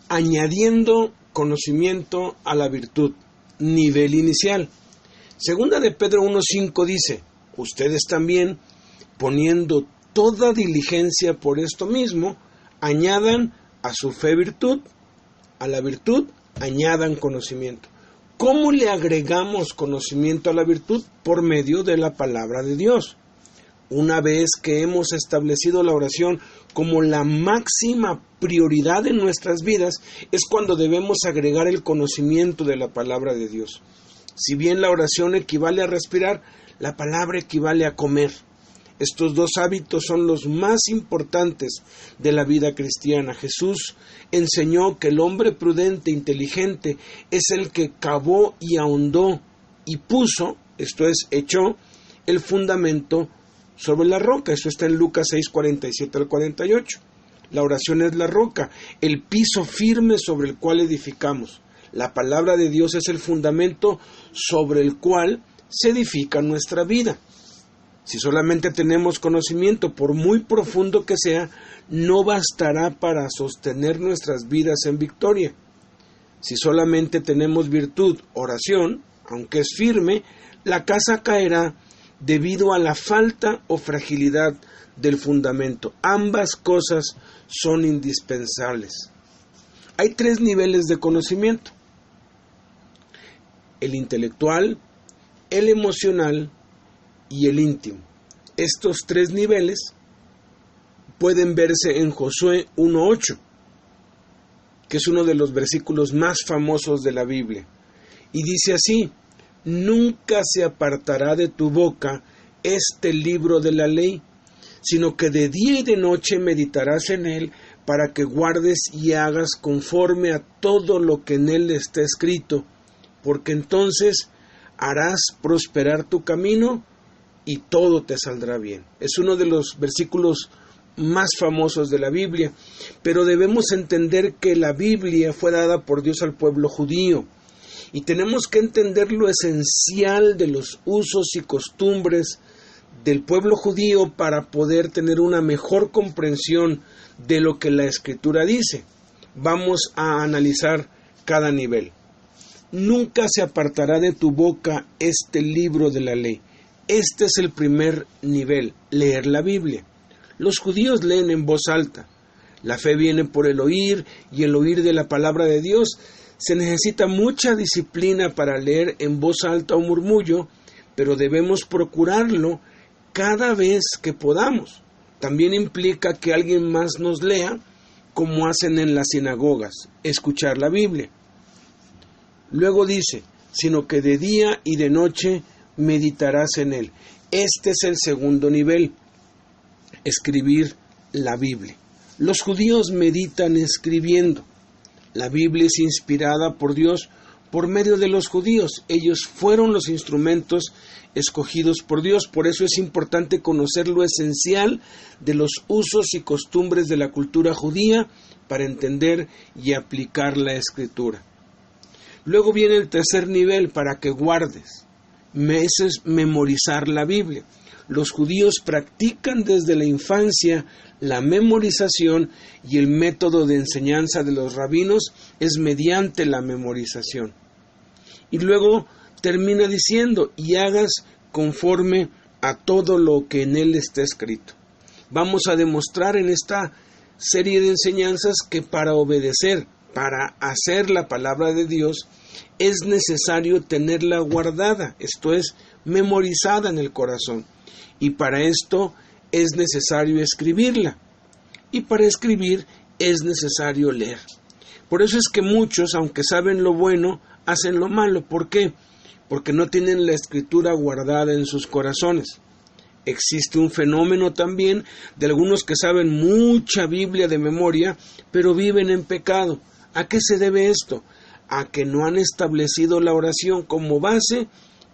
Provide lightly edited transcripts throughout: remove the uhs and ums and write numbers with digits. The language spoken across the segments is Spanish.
añadiendo conocimiento a la virtud, nivel inicial. Segunda de Pedro 1:5 dice, ustedes también, poniendo toda diligencia por esto mismo, añadan a su fe virtud, a la virtud añadan conocimiento. ¿Cómo le agregamos conocimiento a la virtud? Por medio de la palabra de Dios. Una vez que hemos establecido la oración como la máxima prioridad en nuestras vidas, es cuando debemos agregar el conocimiento de la palabra de Dios. Si bien la oración equivale a respirar, la palabra equivale a comer. Estos dos hábitos son los más importantes de la vida cristiana. Jesús enseñó que el hombre prudente e inteligente es el que cavó y ahondó y puso, esto es, echó el fundamento sobre la roca. Eso está en Lucas 6:47 al 48. La oración es la roca, el piso firme sobre el cual edificamos. La palabra de Dios es el fundamento sobre el cual se edifica nuestra vida. Si solamente tenemos conocimiento, por muy profundo que sea, no bastará para sostener nuestras vidas en victoria. Si solamente tenemos virtud, oración, aunque es firme, la casa caerá debido a la falta o fragilidad del fundamento. Ambas cosas son indispensables. Hay 3 niveles de conocimiento: el intelectual, el emocional y el íntimo. Estos 3 niveles pueden verse en Josué 1:8, que es uno de los versículos más famosos de la Biblia. Y dice así: nunca se apartará de tu boca este libro de la ley, sino que de día y de noche meditarás en él, para que guardes y hagas conforme a todo lo que en él está escrito, porque entonces harás prosperar tu camino y todo te saldrá bien. Es uno de los versículos más famosos de la Biblia, pero debemos entender que la Biblia fue dada por Dios al pueblo judío, y tenemos que entender lo esencial de los usos y costumbres del pueblo judío para poder tener una mejor comprensión de lo que la Escritura dice. Vamos a analizar cada nivel. Nunca se apartará de tu boca este libro de la ley. Este es el primer nivel, leer la Biblia. Los judíos leen en voz alta. La fe viene por el oír, y el oír de la palabra de Dios. Se necesita mucha disciplina para leer en voz alta o murmullo, pero debemos procurarlo cada vez que podamos. También implica que alguien más nos lea, como hacen en las sinagogas, escuchar la Biblia. Luego dice, sino que de día y de noche meditarás en él. Este es el segundo nivel, escribir la Biblia. Los judíos meditan escribiendo. La Biblia es inspirada por Dios por medio de los judíos. Ellos fueron los instrumentos escogidos por Dios. Por eso es importante conocer lo esencial de los usos y costumbres de la cultura judía para entender y aplicar la Escritura. Luego viene el tercer nivel, para que guardes. Ese es memorizar la Biblia. Los judíos practican desde la infancia la memorización, y el método de enseñanza de los rabinos es mediante la memorización. Y luego termina diciendo, y hagas conforme a todo lo que en él está escrito. Vamos a demostrar en esta serie de enseñanzas que para obedecer, para hacer la palabra de Dios, es necesario tenerla guardada, esto es, memorizada en el corazón. Y para esto es necesario escribirla. Y para escribir es necesario leer. Por eso es que muchos, aunque saben lo bueno, hacen lo malo. ¿Por qué? Porque no tienen la Escritura guardada en sus corazones. Existe un fenómeno también de algunos que saben mucha Biblia de memoria, pero viven en pecado. ¿A qué se debe esto? A que no han establecido la oración como base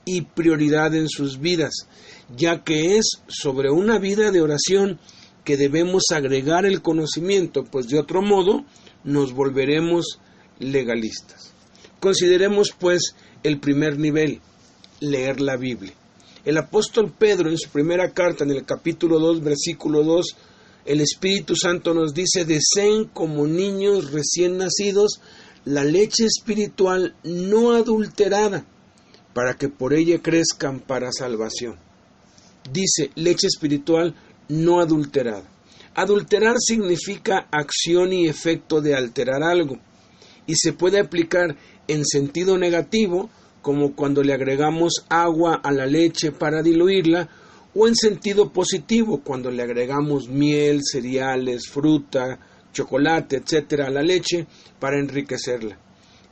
y prioridad en sus vidas, ya que es sobre una vida de oración que debemos agregar el conocimiento, pues de otro modo nos volveremos legalistas. Consideremos pues el primer nivel, leer la Biblia. El apóstol Pedro en su primera carta, en el capítulo 2, versículo 2, El Espíritu Santo nos dice: deseen como niños recién nacidos la leche espiritual no adulterada, para que por ella crezcan para salvación. Dice leche espiritual no adulterada. Adulterar significa acción y efecto de alterar algo, y se puede aplicar en sentido negativo, como cuando le agregamos agua a la leche para diluirla, o en sentido positivo, cuando le agregamos miel, cereales, fruta, chocolate, etc. a la leche para enriquecerla.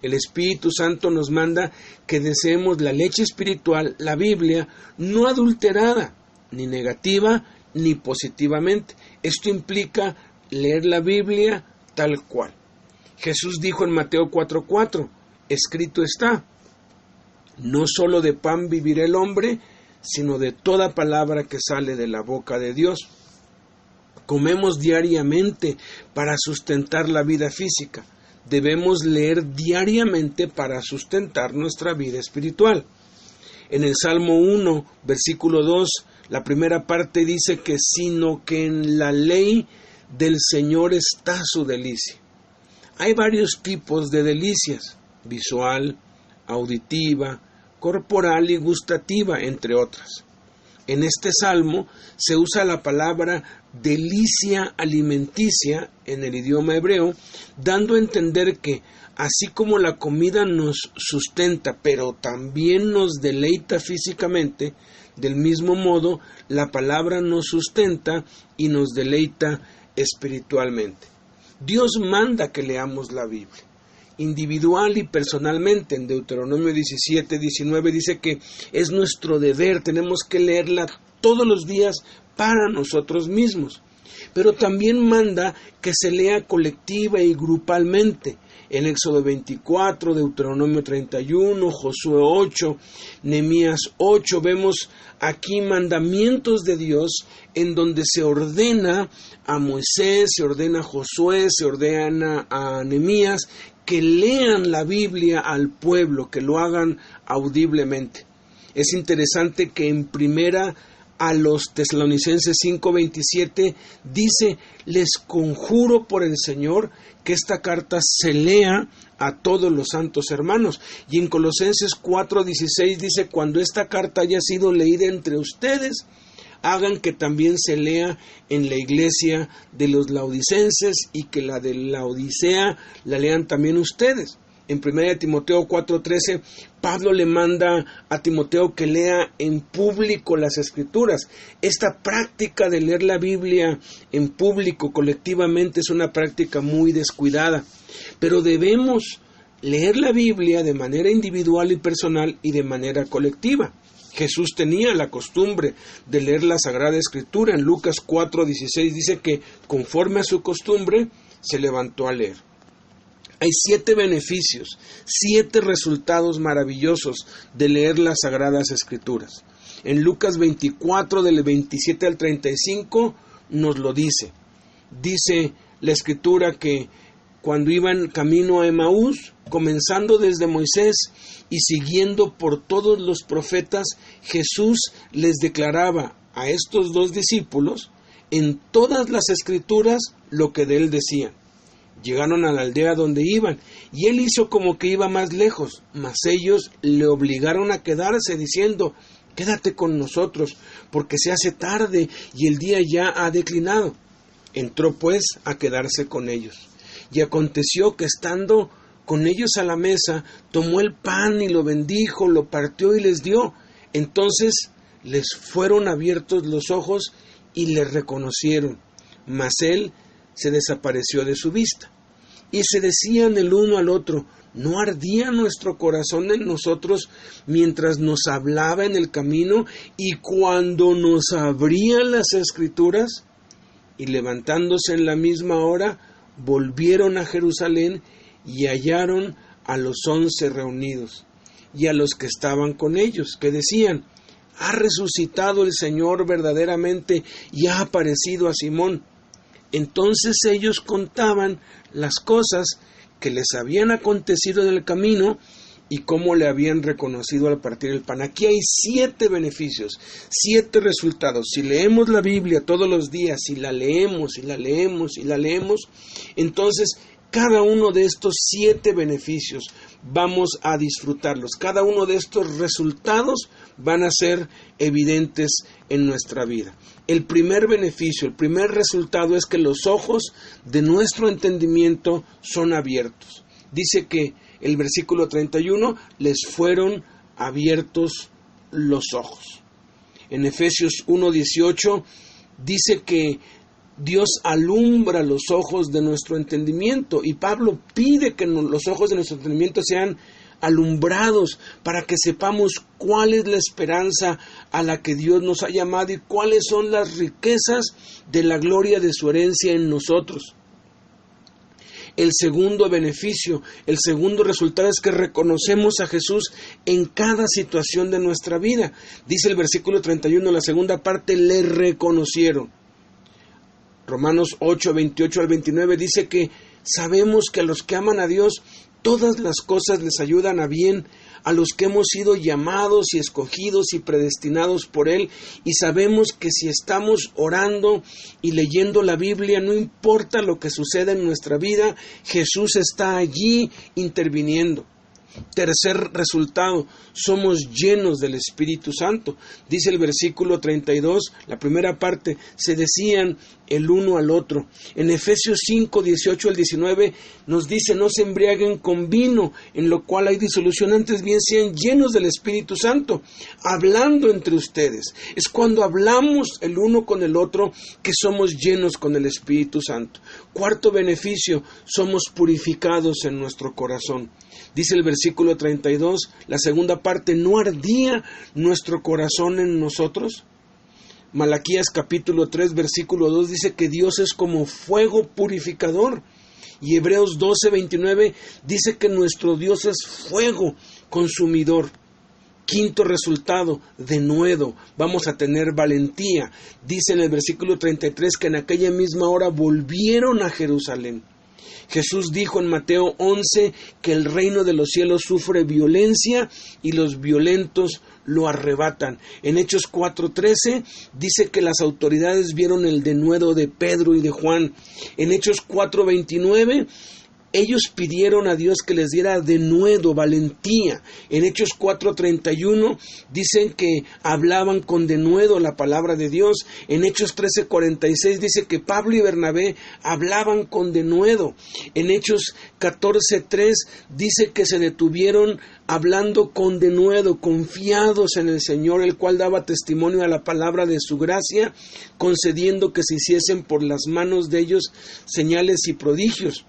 El Espíritu Santo nos manda que deseemos la leche espiritual, la Biblia, no adulterada, ni negativa, ni positivamente. Esto implica leer la Biblia tal cual. Jesús dijo en Mateo 4:4, escrito está: no solo de pan vivirá el hombre, sino de toda palabra que sale de la boca de Dios. Comemos diariamente para sustentar la vida física. Debemos leer diariamente para sustentar nuestra vida espiritual. En el Salmo 1, versículo 2, la primera parte dice que sino que en la ley del Señor está su delicia. Hay varios tipos de delicias: visual, auditiva, corporal y gustativa, entre otras. En este salmo se usa la palabra delicia alimenticia en el idioma hebreo, dando a entender que así como la comida nos sustenta, pero también nos deleita físicamente, del mismo modo la palabra nos sustenta y nos deleita espiritualmente. Dios manda que leamos la Biblia, individual y personalmente. En Deuteronomio 17:19 dice que es nuestro deber, tenemos que leerla todos los días para nosotros mismos. Pero también manda que se lea colectiva y grupalmente. En Éxodo 24, Deuteronomio 31, Josué 8, Nehemías 8, vemos aquí mandamientos de Dios en donde se ordena a Moisés, se ordena a Josué, se ordena a Nehemías que lean la Biblia al pueblo, que lo hagan audiblemente. Es interesante que en primera a los Tesalonicenses 5:27 dice: les conjuro por el Señor que esta carta se lea a todos los santos hermanos. Y en Colosenses 4:16 dice: cuando esta carta haya sido leída entre ustedes, hagan que también se lea en la iglesia de los laodicenses, y que la de la Odisea la lean también ustedes. En 1 Timoteo 4:13, Pablo le manda a Timoteo que lea en público las Escrituras. Esta práctica de leer la Biblia en público, colectivamente, es una práctica muy descuidada. Pero debemos leer la Biblia de manera individual y personal y de manera colectiva. Jesús tenía la costumbre de leer la Sagrada Escritura. En Lucas 4:16 dice que, conforme a su costumbre, se levantó a leer. Hay 7 beneficios, 7 resultados maravillosos de leer las Sagradas Escrituras. En Lucas 24, del 27 al 35, nos lo dice. Dice la Escritura que cuando iban camino a Emaús, comenzando desde Moisés y siguiendo por todos los profetas, Jesús les declaraba a estos 2 discípulos en todas las Escrituras lo que de él decían. Llegaron a la aldea donde iban, y él hizo como que iba más lejos, mas ellos le obligaron a quedarse, diciendo: quédate con nosotros, porque se hace tarde y el día ya ha declinado. Entró pues a quedarse con ellos. Y aconteció que, estando con ellos a la mesa, tomó el pan y lo bendijo, lo partió y les dio. Entonces les fueron abiertos los ojos y le reconocieron, mas él se desapareció de su vista. Y se decían el uno al otro: ¿no ardía nuestro corazón en nosotros mientras nos hablaba en el camino y cuando nos abría las Escrituras? Y levantándose en la misma hora, volvieron a Jerusalén y hallaron a los 11 reunidos y a los que estaban con ellos, que decían: ha resucitado el Señor verdaderamente y ha aparecido a Simón. Entonces ellos contaban las cosas que les habían acontecido en el camino y cómo le habían reconocido al partir el pan. Aquí hay 7 beneficios, 7 resultados. Si leemos la Biblia todos los días, si la leemos, y la leemos, y la leemos, entonces cada uno de estos 7 beneficios vamos a disfrutarlos. Cada uno de estos resultados van a ser evidentes en nuestra vida. El primer beneficio, el primer resultado es que los ojos de nuestro entendimiento son abiertos. Dice que el versículo 31, les fueron abiertos los ojos. En Efesios 1:18 dice que Dios alumbra los ojos de nuestro entendimiento y Pablo pide que los ojos de nuestro entendimiento sean alumbrados para que sepamos cuál es la esperanza a la que Dios nos ha llamado y cuáles son las riquezas de la gloria de su herencia en nosotros. El segundo beneficio, el segundo resultado es que reconocemos a Jesús en cada situación de nuestra vida. Dice el versículo 31, la segunda parte, le reconocieron. Romanos 8, 28 al 29 dice que sabemos que a los que aman a Dios, todas las cosas les ayudan a bien, a los que hemos sido llamados y escogidos y predestinados por Él, y sabemos que si estamos orando y leyendo la Biblia, no importa lo que suceda en nuestra vida, Jesús está allí interviniendo. Tercer resultado, somos llenos del Espíritu Santo. Dice el versículo 32, la primera parte, se decían el uno al otro. En Efesios 5, 18 al 19 nos dice, no se embriaguen con vino, en lo cual hay disolución, antes bien sean llenos del Espíritu Santo, hablando entre ustedes. Es cuando hablamos el uno con el otro que somos llenos con el Espíritu Santo. Cuarto beneficio, somos purificados en nuestro corazón. Dice el versículo 32, la segunda parte, ¿no ardía nuestro corazón en nosotros? Malaquías capítulo 3, versículo 2 dice que Dios es como fuego purificador. Y Hebreos 12, 29 dice que nuestro Dios es fuego consumidor. Quinto resultado, denuedo, vamos a tener valentía. Dice en el versículo 33 que en aquella misma hora volvieron a Jerusalén. Jesús dijo en Mateo 11 que el reino de los cielos sufre violencia y los violentos lo arrebatan. En Hechos 4:13 dice que las autoridades vieron el denuedo de Pedro y de Juan. En Hechos 4:29 ellos pidieron a Dios que les diera denuedo, valentía. En Hechos 4:31 dicen que hablaban con denuedo la palabra de Dios. En Hechos 13:46 dice que Pablo y Bernabé hablaban con denuedo. En Hechos 14:3 dice que se detuvieron hablando con denuedo, confiados en el Señor, el cual daba testimonio a la palabra de su gracia, concediendo que se hiciesen por las manos de ellos señales y prodigios.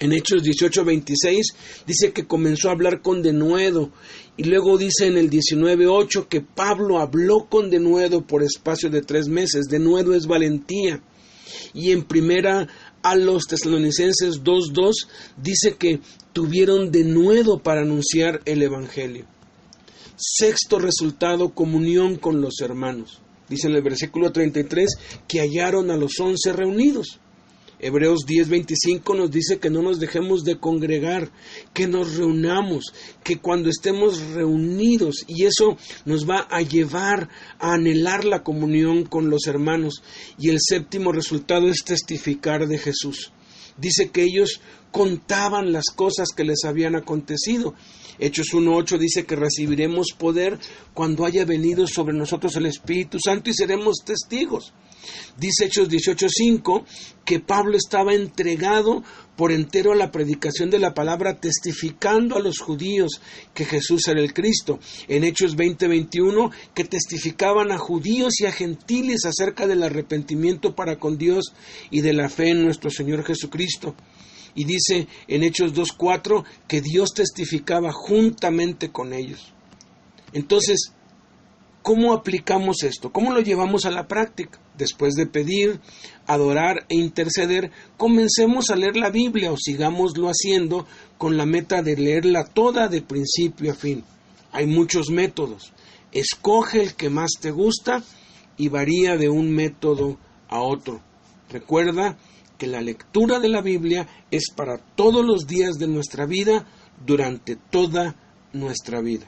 En Hechos 18:26 dice que comenzó a hablar con denuedo y luego dice en el 19:8 que Pablo habló con denuedo por espacio de 3 meses. Denuedo es valentía. Y en primera a los Tesalonicenses 2:2 dice que tuvieron denuedo para anunciar el Evangelio. Sexto resultado, comunión con los hermanos. Dice en el versículo 33 que hallaron a los 11 reunidos. Hebreos 10:25 nos dice que no nos dejemos de congregar, que nos reunamos, que cuando estemos reunidos, y eso nos va a llevar a anhelar la comunión con los hermanos. Y el séptimo resultado es testificar de Jesús. Dice que ellos contaban las cosas que les habían acontecido. Hechos 1:8 dice que recibiremos poder cuando haya venido sobre nosotros el Espíritu Santo y seremos testigos. Dice Hechos 18:5 que Pablo estaba entregado por entero a la predicación de la palabra, testificando a los judíos que Jesús era el Cristo. En Hechos 20:21 que testificaban a judíos y a gentiles acerca del arrepentimiento para con Dios y de la fe en nuestro Señor Jesucristo. Y dice en Hechos 2:4 que Dios testificaba juntamente con ellos. Entonces, ¿cómo aplicamos esto? ¿Cómo lo llevamos a la práctica? Después de pedir, adorar e interceder, comencemos a leer la Biblia o sigámoslo haciendo con la meta de leerla toda de principio a fin. Hay muchos métodos. Escoge el que más te gusta y varía de un método a otro. Recuerda que la lectura de la Biblia es para todos los días de nuestra vida, durante toda nuestra vida.